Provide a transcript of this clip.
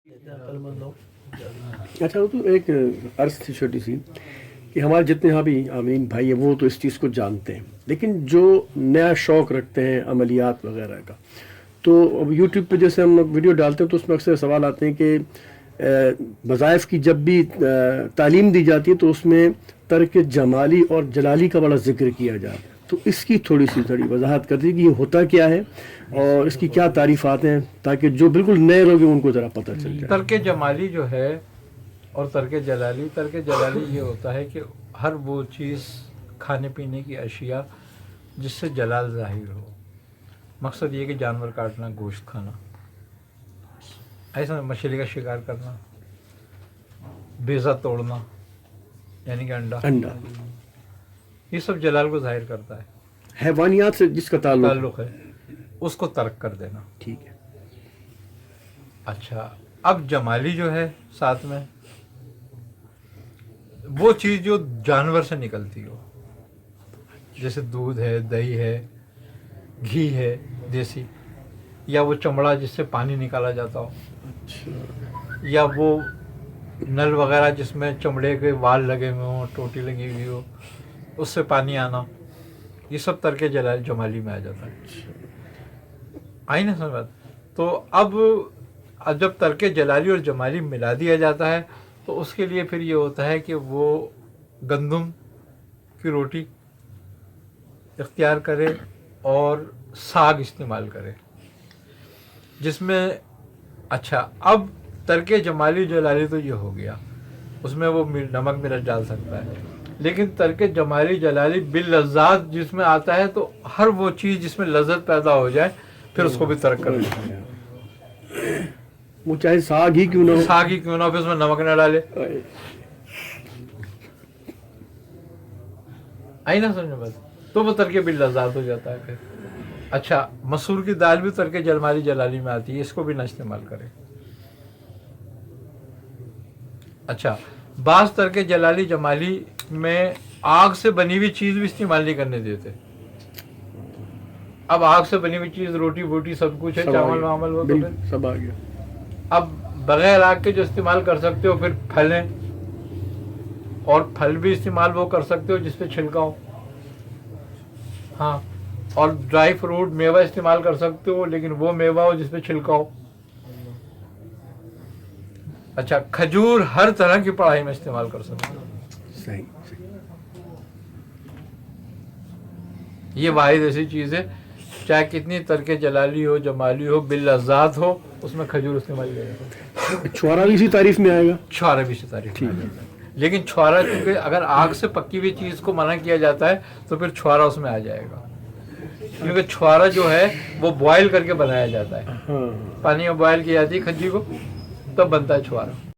अच्छा, वो तो एक अर्ज़ थी छोटी सी कि हमारे जितने यहाँ भी आमीन भाई हैं वो तो इस चीज़ को जानते हैं, लेकिन जो नया शौक़ रखते हैं अमलियात वगैरह का, तो अब यूट्यूब पे जैसे हम लोग वीडियो डालते हैं तो उसमें अक्सर सवाल आते हैं कि वज़ाइफ की जब भी तालीम दी जाती है तो उसमें तर्क जमाली और जलाली का बड़ा जिक्र किया जाता है, तो इसकी थोड़ी वजाहत कर दी कि ये होता क्या है और इसकी क्या तारीफ़ात हैं, ताकि जो बिल्कुल नए लोग हैं उनको ज़रा पता चल जाए। तर्क जमाली जो है और तर्क जलाली ये होता है कि हर वो चीज़ खाने पीने की अशिया जिससे जलाल ज़ाहिर हो। मकसद ये कि जानवर काटना, गोश्त खाना, ऐसा मछली का शिकार करना, बेज़ा तोड़ना यानी कि अंडा, ये सब जलाल को ज़ाहिर करता है। हैवानियात से जिसका ताल्लुक़ है उसको तर्क कर देना। ठीक है। अच्छा, अब जमाली जो है साथ में वो चीज़ जो जानवर से निकलती हो, जैसे दूध है, दही है, घी है देसी, या वो चमड़ा जिससे पानी निकाला जाता हो, या वो नल वगैरह जिसमें चमड़े के वाल लगे हुए हों, टोटी लगी हुई हो, उससे पानी आना, ये सब तर्क जमाली में आ जाता है। आई ना समझ? तो अब जब तर्क जलाली और जमाली मिला दिया जाता है तो उसके लिए फिर ये होता है कि वो गंदम की रोटी इख्तियार करे और साग इस्तेमाल करे, जिसमें अच्छा अब तर्क जमाली जलाली तो ये हो गया, उसमें वो नमक मिर्च डाल सकता है, लेकिन तर्क जमाली जलाली बिल लज़्ज़ात जिसमें आता है तो हर वो चीज़ जिसमें लज़्ज़त पैदा हो जाए फिर उसको भी तर्क कर देता है। वो चाहे साग ही क्यों ना हो, फिर उसमें नमक न डाले। आई ना समझ बात? तो वो तर्क बिल लज़्ज़ात हो जाता है फिर। अच्छा, मसूर की दाल भी तर्क जमाली जलाली में आती है, इसको भी ना इस्तेमाल करें। अच्छा, बाज़ तर्क जलाली जमाली में आग से बनी हुई चीज़ भी इस्तेमाल नहीं करने देते। अब आग से बनी हुई चीज़, रोटी वोटी सब कुछ है, चावल वावल वो तो सब आ गया। अब बगैर आग के जो इस्तेमाल कर सकते हो, फिर फलें, और फल भी इस्तेमाल वो कर सकते हो जिस पे छिलका हो, हाँ, और ड्राई फ्रूट मेवा इस्तेमाल कर सकते हो, लेकिन वो मेवा हो जिस पे छिलका हो। अच्छा, खजूर हर तरह की पढ़ाई में इस्तेमाल कर सकते हो। सही। ये वाहिद ऐसी चीज़ है, चाहे कितनी तर्क जलाली हो, जमाली हो, बिल लज़्ज़ात हो, उसमें खजूर इस्तेमाल किया जाता है। छुआरा भी इसी तारीफ में आएगा। छुआरा भी इसी तारीफ में आएगा, लेकिन छुआरा क्योंकि अगर आग से पकी हुई चीज़ को मना किया जाता है तो फिर छुआरा उसमें आ जाएगा, क्योंकि छुआरा जो है वो बॉयल करके बनाया जाता है। पानी में बॉयल की जाती है खज्जी को, तब बनता है छुआरा।